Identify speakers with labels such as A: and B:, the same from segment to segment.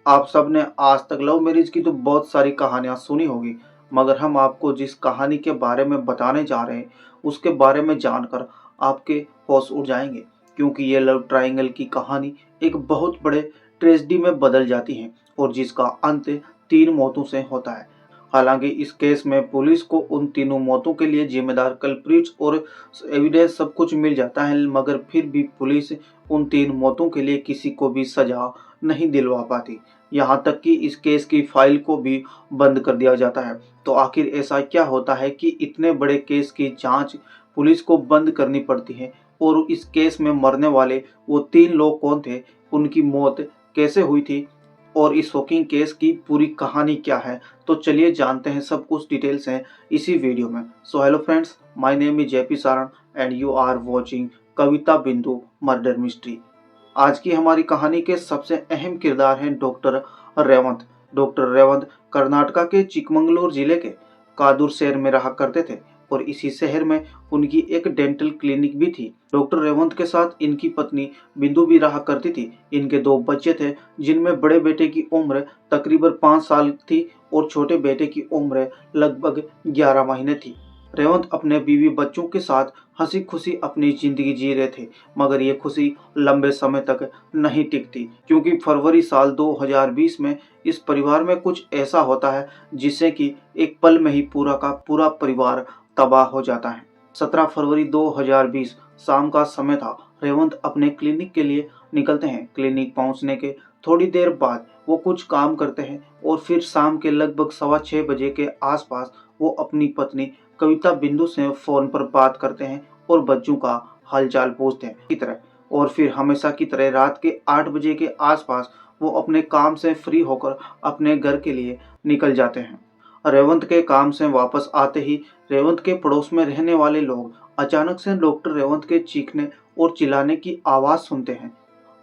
A: आप सबने आज तक लव मैरिज की तो बहुत सारी कहानियां सुनी होगी, मगर हम आपको जिस कहानी के बारे में बताने जा रहे हैं, उसके बारे में जानकर आपके होश उड़ जाएंगे। क्योंकि ये लव ट्रायंगल की कहानी एक बहुत बड़े ट्रेजेडी में बदल जाती है और जिसका अंत 3 मौतों से होता है। हालांकि इस केस में पुलिस को उन तीनों मौतों के लिए जिम्मेदार कल्प्रिट्स और एविडेंस सब कुछ मिल जाता है, मगर फिर भी पुलिस उन 3 मौतों के लिए किसी को भी सजा नहीं दिलवा पाती। यहाँ तक कि इस केस की फाइल को भी बंद कर दिया जाता है। तो आखिर ऐसा क्या होता है कि इतने बड़े केस की जांच पुलिस को बंद करनी पड़ती है, और इस केस में मरने वाले वो 3 लोग कौन थे, उनकी मौत कैसे हुई थी, और इस शॉकिंग केस की पूरी कहानी क्या है। तो चलिए जानते हैं, सब कुछ डिटेल्स हैं इसी वीडियो में। So hello friends, my name is JP Saran and you are watching Kavita Bindu murder mystery. आज की हमारी कहानी के सबसे अहम किरदार हैं डॉक्टर रेवंत। डॉक्टर रेवंत कर्नाटका के चिकमंगलूर जिले के कादुर शहर में रहा करते थे और इसी शहर में उनकी एक डेंटल क्लिनिक भी थी। डॉक्टर रेवंत के साथ इनकी पत्नी बिंदु भी रहा करती थी। इनके 2 बच्चे थे, जिनमें बड़े बेटे की उम्र तकरीबन 5 साल थी और छोटे बेटे की उम्र लगभग 11 महीने थी। रेवंत अपने बीवी बच्चों के साथ हंसी खुशी अपनी जिंदगी जी रहे थे, मगर ये खुशी लंबे समय तक नहीं टिकती, क्योंकि फरवरी साल 2020 में इस परिवार में कुछ ऐसा होता है जिससे कि एक पल में ही पूरा का पूरा परिवार तबाह हो जाता है। 17 फरवरी 2020 शाम का समय था। रेवंत अपने क्लिनिक के लिए निकलते हैं। क्लिनिक पहुंचने के थोड़ी देर बाद वो कुछ काम करते हैं और फिर शाम के लगभग 6:15 बजे के आसपास वो अपनी पत्नी कविता बिंदु से फोन पर बात करते हैं और बच्चों का हालचाल पूछते हैं की तरह। और फिर हमेशा की तरह रात के 8 बजे के आसपास वो अपने काम से फ्री होकर अपने घर के लिए निकल जाते हैं। रेवंत के काम से वापस आते ही रेवंत के पड़ोस में रहने वाले लोग अचानक से डॉक्टर रेवंत के चीखने और चिल्लाने की आवाज सुनते हैं।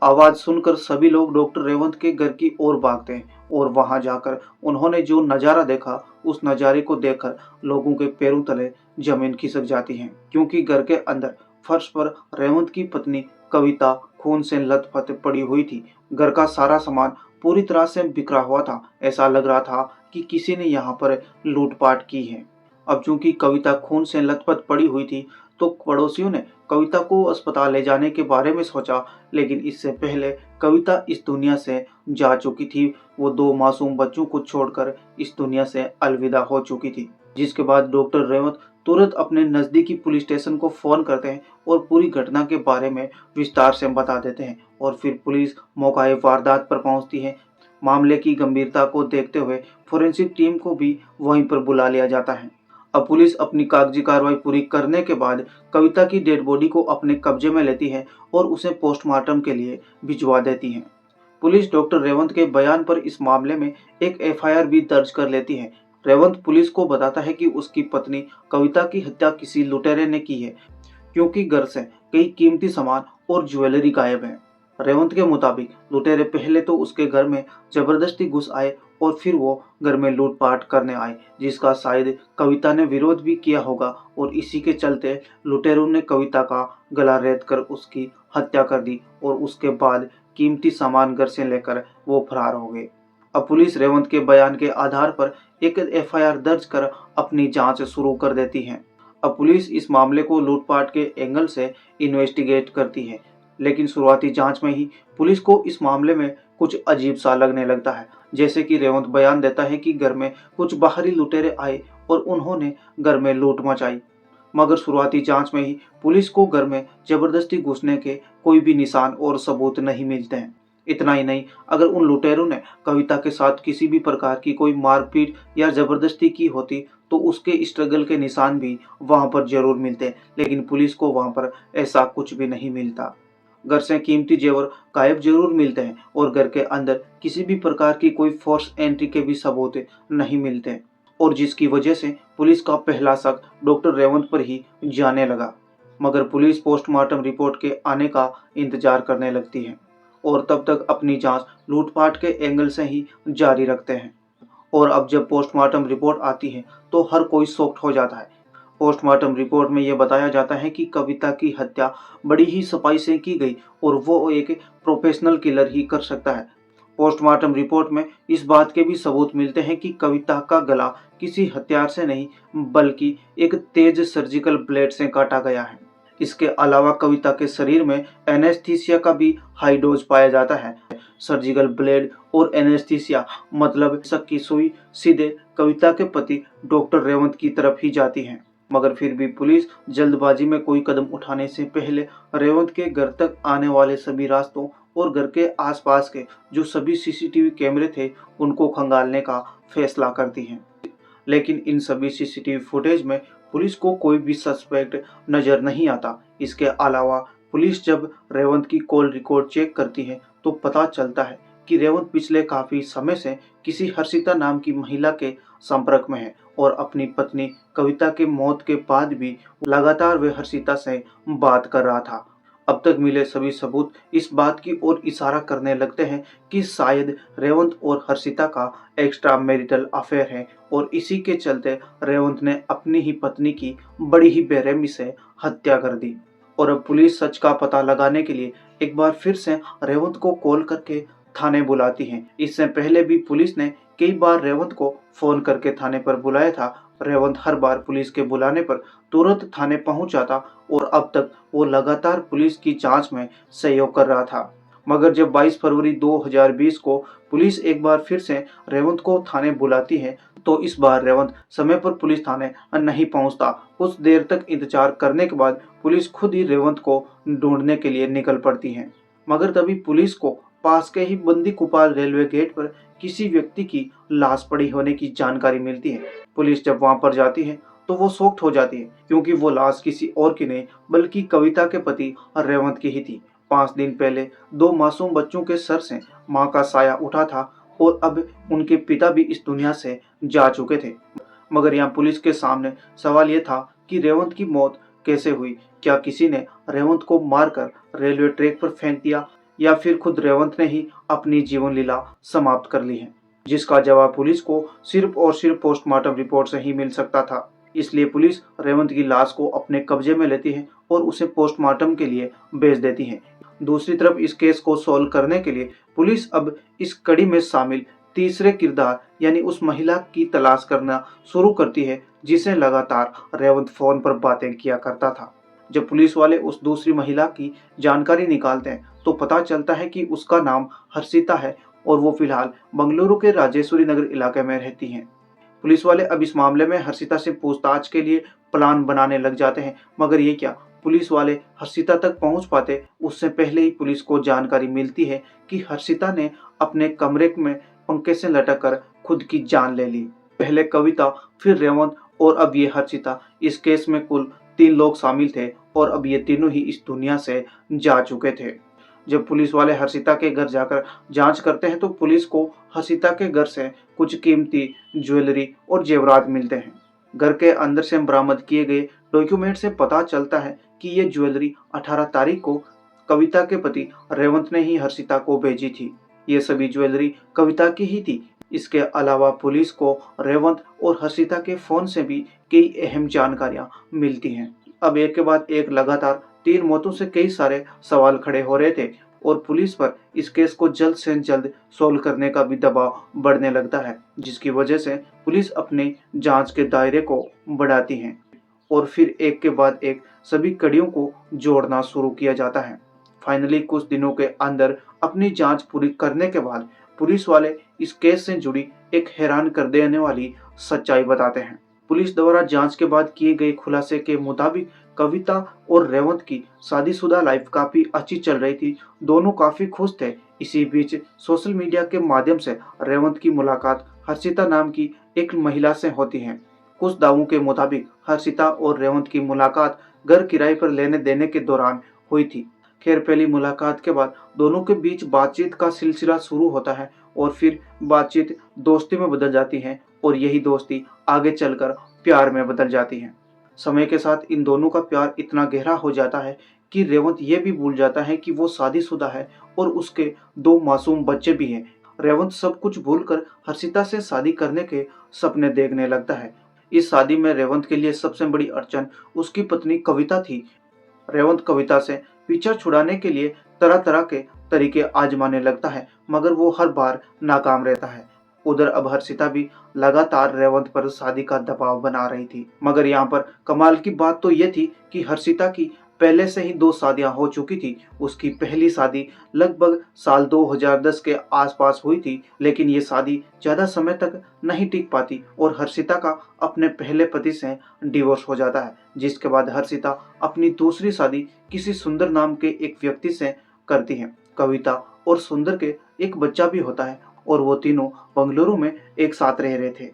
A: आवाज सुनकर सभी लोग डॉक्टर रेवंत के घर की ओर भागते हैं और वहां जाकर उन्होंने जो नजारा देखा, उस नजारे को देखकर लोगों के पैरों तले जमीन खिसक जाती है, क्योंकि घर के अंदर फर्श पर रेवंत की पत्नी कविता खून से लथपथ पड़ी हुई थी। घर का सारा सामान पूरी तरह से बिखरा हुआ था। ऐसा लग रहा था कि किसी ने यहाँ पर लूटपाट की है। अब चूंकि कविता खून से लथपथ पड़ी हुई थी, तो पड़ोसियों ने कविता को अस्पताल ले जाने के बारे में सोचा, लेकिन इससे पहले कविता इस दुनिया से जा चुकी थी। वो 2 मासूम बच्चों को छोड़कर इस दुनिया से अलविदा हो चुकी थी। जिसके बाद डॉक्टर रेवंत तुरंत अपने नज़दीकी पुलिस स्टेशन को फ़ोन करते हैं और पूरी घटना के बारे में विस्तार से बता देते हैं, और फिर पुलिस मौका वारदात पर पहुंचती है। मामले की गंभीरता को देखते हुए फोरेंसिक टीम को भी वहीं पर बुला लिया जाता है। अब पुलिस अपनी कागजी कार्रवाई पूरी करने के बाद कविता की डेड बॉडी को अपने कब्जे में लेती है और उसे पोस्टमार्टम के लिए भिजवा देती है। पुलिस डॉक्टर रेवंत के बयान पर इस मामले में एक एफआईआर भी दर्ज कर लेती है। रेवंत पुलिस को बताता है कि उसकी पत्नी कविता की हत्या किसी लुटेरे ने की है, क्योंकि घर से कई कीमती सामान और ज्वेलरी गायब है। रेवंत के मुताबिक लुटेरे पहले तो उसके घर में जबरदस्ती घुस आए और फिर वो घर में लूटपाट करने आए, जिसका शायद कविता ने विरोध भी किया होगा, और इसी के चलते लुटेरों ने कविता का गला रेत कर उसकी हत्या कर दी और उसके बाद कीमती सामान घर से लेकर वो फरार हो गए। अब पुलिस रेवंत के बयान के आधार पर एक एफआईआर दर्ज कर अपनी जांच शुरू कर देती है। अब पुलिस इस मामले को लूटपाट के एंगल से इन्वेस्टिगेट करती है, लेकिन शुरुआती जांच में ही पुलिस को इस मामले में कुछ अजीब सा लगने लगता है। जैसे कि रेवंत बयान देता है कि घर में कुछ बाहरी लुटेरे आए और उन्होंने घर में लूट मचाई, मगर शुरुआती जांच में ही पुलिस को घर में जबरदस्ती घुसने के कोई भी निशान और सबूत नहीं मिलते हैं। इतना ही नहीं, अगर उन लुटेरों ने कविता के साथ किसी भी प्रकार की कोई मारपीट या जबरदस्ती की होती, तो उसके स्ट्रगल के निशान भी वहां पर जरूर मिलते, लेकिन पुलिस को वहां पर ऐसा कुछ भी नहीं मिलता। घर से कीमती जेवर गायब जरूर मिलते हैं और घर के अंदर किसी भी प्रकार की कोई फोर्स एंट्री के भी सबूत नहीं मिलते, और जिसकी वजह से पुलिस का पहला शक डॉक्टर रेवंत पर ही जाने लगा। मगर पुलिस पोस्टमार्टम रिपोर्ट के आने का इंतजार करने लगती है और तब तक अपनी जांच लूटपाट के एंगल से ही जारी रखते हैं। और अब जब पोस्टमार्टम रिपोर्ट आती है तो हर कोई शॉक्ड हो जाता है। पोस्टमार्टम रिपोर्ट में यह बताया जाता है कि कविता की हत्या बड़ी ही सफाई से की गई और वो एक प्रोफेशनल किलर ही कर सकता है। पोस्टमार्टम रिपोर्ट में इस बात के भी सबूत मिलते हैं कि कविता का गला किसी हथियार से नहीं बल्कि एक तेज सर्जिकल ब्लेड से काटा गया है। इसके अलावा कविता के शरीर में एनेस्थीसिया का भी हाई डोज पाया जाता है। सर्जिकल ब्लेड और एनेस्थीसिया मतलब शक की सुई सीधे कविता के पति डॉक्टर रेवंत की तरफ ही जाती है। मगर फिर भी पुलिस जल्दबाजी में कोई कदम उठाने से पहले रेवंत के घर तक आने वाले सभी रास्तों और घर के आसपास के जो सभी सीसीटीवी कैमरे थे उनको खंगालने का फैसला करती है। लेकिन इन सभी सीसीटीवी फुटेज में पुलिस को कोई भी सस्पेक्ट नजर नहीं आता। इसके अलावा पुलिस जब रेवंत की कॉल रिकॉर्ड चेक करती है तो पता चलता है कि रेवंत पिछले काफी समय से किसी हर्षिता नाम की महिला के संपर्क में है और अपनी पत्नी कविता के मौत के बाद भी लगातार वे हर्षिता से बात कर रहा था। अब तक मिले सभी सबूत इस बात की ओर इशारा करने लगते हैं कि शायद रेवंत और हर्षिता का एक्स्ट्रा मैरिटल अफेयर है और इसी के चलते रेवंत ने अपनी ही पत्नी की बड़ी ही बेरहमी से हत्या कर दी। और अब पुलिस सच का पता लगाने के लिए एक बार फिर से रेवंत को कॉल करके थाने बुलाती है। इससे पहले भी पुलिस ने कई बार रेवंत को फोन करके थाने पर बुलाया था। रेवंत हर बार पुलिस के बुलाने पर तुरंत थाने पहुंच जाता और अब तक वो लगातार पुलिस की जांच में सहयोग कर रहा था। मगर जब 22 फरवरी 2020 को पुलिस एक बार फिर से रेवंत को थाने बुलाती है तो इस बार रेवंत समय पर पुलिस थाने नहीं पहुंचता। कुछ देर तक इंतजार करने के बाद पुलिस खुद ही रेवंत को ढूंढने के लिए निकल पड़ती है। मगर तभी पुलिस को पास के ही बंदी कुपाल रेलवे गेट पर किसी व्यक्ति की लाश पड़ी होने की जानकारी मिलती है। पुलिस जब वहां पर जाती है तो वो शॉक्ड हो जाती है क्योंकि वो लाश किसी और की नहीं बल्कि कविता के पति रेवंत की ही थी। 5 दिन पहले 2 मासूम बच्चों के सर से मां का साया उठा था और अब उनके पिता भी इस दुनिया से जा चुके थे। मगर यहाँ पुलिस के सामने सवाल ये था कि रेवंत की मौत कैसे हुई। क्या किसी ने रेवंत को मारकर रेलवे ट्रैक पर फेंक दिया या फिर खुद रेवंत ने ही अपनी जीवन लीला समाप्त कर ली है, जिसका जवाब पुलिस को सिर्फ और सिर्फ पोस्टमार्टम रिपोर्ट से ही मिल सकता था। इसलिए पुलिस रेवंत की लाश को अपने कब्जे में लेती है और उसे पोस्टमार्टम के लिए भेज देती है। दूसरी तरफ इस केस को सॉल्व करने के लिए पुलिस अब इस कड़ी में शामिल तीसरे किरदार यानी उस महिला की तलाश करना शुरू करती है जिसे लगातार रेवंत फोन पर बातें किया करता था। जब पुलिस वाले उस दूसरी महिला की जानकारी निकालते हैं तो पता चलता है कि उसका नाम हर्षिता है और वो फिलहाल बंगलुरु के राजेश्वरी नगर इलाके में रहती हैं। पुलिस वाले अब इस मामले में हर्षिता से पूछताछ के लिए प्लान बनाने लग जाते हैं। मगर ये क्या, पुलिस वाले हर्षिता तक पहुंच पाते उससे पहले ही पुलिस को जानकारी मिलती है कि हर्षिता ने अपने कमरे में पंखे से लटक कर खुद की जान ले ली। पहले कविता, फिर रेवंत और अब ये हर्षिता। इस केस में कुल 3 लोग शामिल थे और अब ये तीनों ही इस दुनिया से जा चुके थे। जब पुलिस वाले हर्षिता के घर जाकर जांच करते हैं तो पुलिस को हर्षिता के घर से कुछ कीमती ज्वेलरी और जेवरात मिलते हैं। घर के अंदर से बरामद किए गए डॉक्यूमेंट से पता चलता है कि ये ज्वेलरी 18 तारीख को कविता के पति रेवंत ने ही हर्षिता को भेजी थी। ये सभी ज्वेलरी कविता की ही थी। इसके अलावा पुलिस को रेवंत और हर्षिता के फोन से भी कई अहम जानकारियां मिलती हैं। अब एक के बाद एक लगातार 3 मौतों से कई सारे सवाल खड़े हो रहे थे और पुलिस पर इस केस को जल्द से जल्द सोल्व करने का भी दबाव बढ़ने लगता है, जिसकी वजह से पुलिस अपने जांच के दायरे को बढ़ाती है और फिर एक के बाद एक सभी कड़ियों को जोड़ना शुरू किया जाता है। फाइनली कुछ दिनों के अंदर अपनी जांच पूरी करने के बाद पुलिस वाले इस केस से जुड़ी एक हैरान कर देने वाली सच्चाई बताते हैं। पुलिस द्वारा जांच के बाद किए गए खुलासे के मुताबिक कविता और रेवंत की शादीशुदा लाइफ काफी अच्छी चल रही थी। दोनों काफी खुश थे। इसी बीच सोशल मीडिया के माध्यम से रेवंत की मुलाकात हर्षिता नाम की एक महिला से होती है। कुछ दावों के मुताबिक हर्षिता और रेवंत की मुलाकात घर किराए पर लेने देने के दौरान हुई थी। खैर, पहली मुलाकात के बाद दोनों के बीच बातचीत का सिलसिला शुरू होता है और फिर बातचीत दोस्ती में बदल जाती है और यही दोस्ती आगे चलकर प्यार में बदल जाती है। समय के साथ इन दोनों का प्यार इतना गहरा हो जाता है कि रेवंत ये भी भूल जाता है कि वो शादीशुदा है और उसके 2 मासूम बच्चे भी हैं। रेवंत सब कुछ भूलकर हर्षिता से शादी करने के सपने देखने लगता है। इस शादी में रेवंत के लिए सबसे बड़ी अड़चन उसकी पत्नी कविता थी। रेवंत कविता से पीछा छुड़ाने के लिए तरह तरह के तरीके आजमाने लगता है, मगर वो हर बार नाकाम रहता है। उधर अब हर्षिता भी लगातार रेवंत पर शादी का दबाव बना रही थी, मगर यहाँ पर कमाल की बात तो ये थी कि हर्षिता की पहले से ही 2 शादियां हो चुकी थी। उसकी पहली शादी लगभग साल 2010 के आसपास हुई थी, लेकिन ये शादी ज़्यादा समय तक नहीं टिक पाती और हर्षिता का अपने पहले पति से डिवोर्स हो जाता है, जिसके बाद हर्षिता अपनी दूसरी शादी किसी सुंदर नाम के एक व्यक्ति से करती है। कविता और सुंदर के एक बच्चा भी होता है और वो तीनों बंगलुरु में एक साथ रह रहे थे।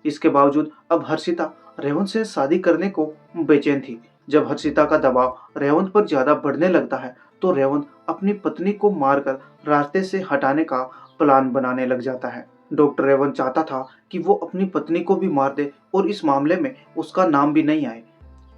A: इसके बावजूद अब हर्षिता रेवंत से शादी करने को बेचैन थी। जब हर्षिता का दबाव रेवंत पर ज्यादा बढ़ने लगता है तो रेवंत अपनी पत्नी को मारकर रास्ते से हटाने का प्लान बनाने लग जाता है। डॉक्टर रेवंत चाहता था कि वो अपनी पत्नी को भी मार दे और इस मामले में उसका नाम भी नहीं आए।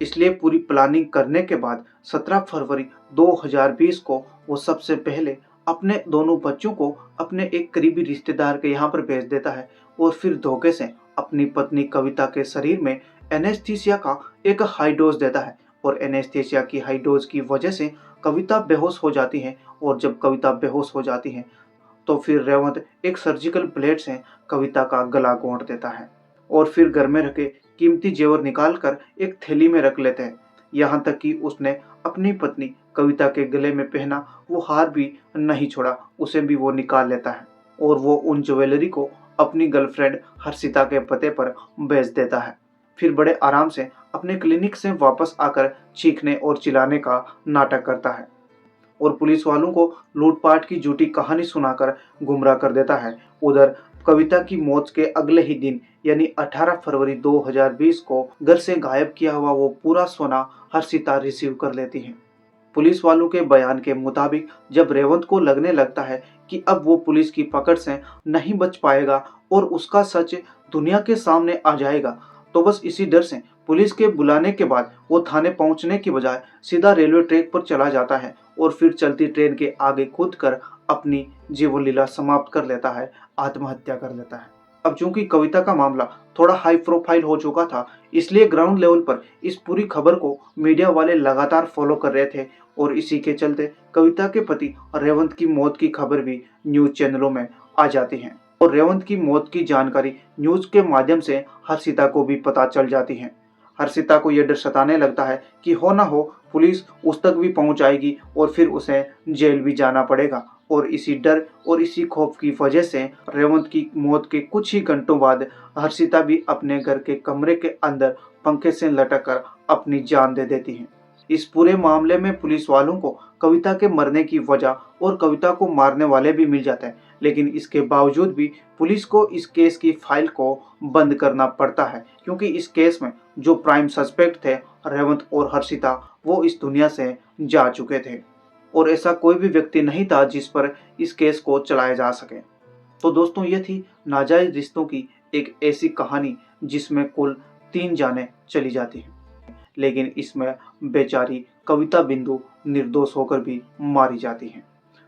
A: इसलिए पूरी प्लानिंग करने के बाद 17 फरवरी 2020 को वो सबसे पहले अपने दोनों बच्चों को अपने एक करीबी रिश्तेदार के यहाँ पर भेज देता है और फिर धोखे से अपनी पत्नी कविता के शरीर में एनेस्थीसिया का एक हाई डोज देता है और एनेस्थीसिया की हाई डोज की वजह से कविता बेहोश हो जाती है। और जब कविता बेहोश हो जाती है तो फिर रेवंत एक सर्जिकल ब्लेड से कविता का गला घोंट देता है और फिर घर में रखे कीमती जेवर निकालकर एक थैली में रख लेते हैं। यहाँ तक कि उसने अपनी पत्नी कविता के गले में पहना वो हार भी नहीं छोड़ा, उसे भी वो निकाल लेता है और वो उन ज्वेलरी को अपनी गर्लफ्रेंड हर्षिता के पते पर बेच देता है। फिर बड़े आराम से अपने क्लिनिक से वापस आकर चीखने और चिल्लाने का नाटक करता है और पुलिस वालों को लूटपाट की झूठी कहानी सुनाकर गुमराह कर देता है। उधर कविता की मौत के अगले ही दिन यानी 18 फरवरी 2020 को घर से गायब किया हुआ वो पूरा सोना हर्षिता रिसीव कर लेती है। पुलिस वालों के बयान के मुताबिक जब रेवंत को लगने लगता है कि अब वो पुलिस की पकड़ से नहीं बच पाएगा और उसका सच दुनिया के सामने आ जाएगा, तो बस इसी डर से पुलिस के बुलाने के बाद वो थाने पहुंचने की बजाय सीधा रेलवे ट्रैक पर चला जाता है और फिर चलती ट्रेन के आगे कूदकर अपनी जीवन लीला समाप्त कर लेता है, आत्महत्या कर लेता है। अब चूंकि कविता का मामला थोड़ा हाई प्रोफाइल हो चुका था, इसलिए ग्राउंड लेवल पर इस पूरी खबर को मीडिया वाले लगातार फॉलो कर रहे थे और इसी के चलते कविता के पति रेवंत की मौत की खबर भी न्यूज चैनलों में आ जाती है और रेवंत की मौत की जानकारी न्यूज के माध्यम से हर्षिता को भी पता चल जाती है। हर्षिता को यह डर सताने लगता है कि हो ना हो पुलिस उस तक भी पहुंच आएगी और फिर उसे जेल भी जाना पड़ेगा और इसी डर और इसी खौफ की वजह से रेवंत की मौत के कुछ ही घंटों बाद हर्षिता भी अपने घर के कमरे के अंदर पंखे से लटक कर अपनी जान दे देती है। इस पूरे मामले में पुलिस वालों को कविता के मरने की वजह और कविता को मारने वाले भी मिल जाते हैं, लेकिन इसके बावजूद भी पुलिस को इस केस की फाइल को बंद करना पड़ता है क्योंकि इस केस में जो प्राइम सस्पेक्ट थे रेवंत और हर्षिता वो इस दुनिया से जा चुके थे और ऐसा कोई भी व्यक्ति नहीं था जिस पर इस केस को चलाया जा सके। तो दोस्तों ये थी नाजायज रिश्तों की एक ऐसी कहानी जिसमें कुल 3 जानें चली जाती हैं, लेकिन इसमें बेचारी कविता बिंदु निर्दोष होकर भी मारी जाती हैं।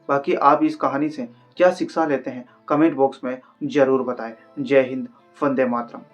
A: बाकी आप इस कहानी से क्या शिक्षा लेते हैं कमेंट बॉक्स में जरूर बताएं। जय हिंद, वंदे मातरम।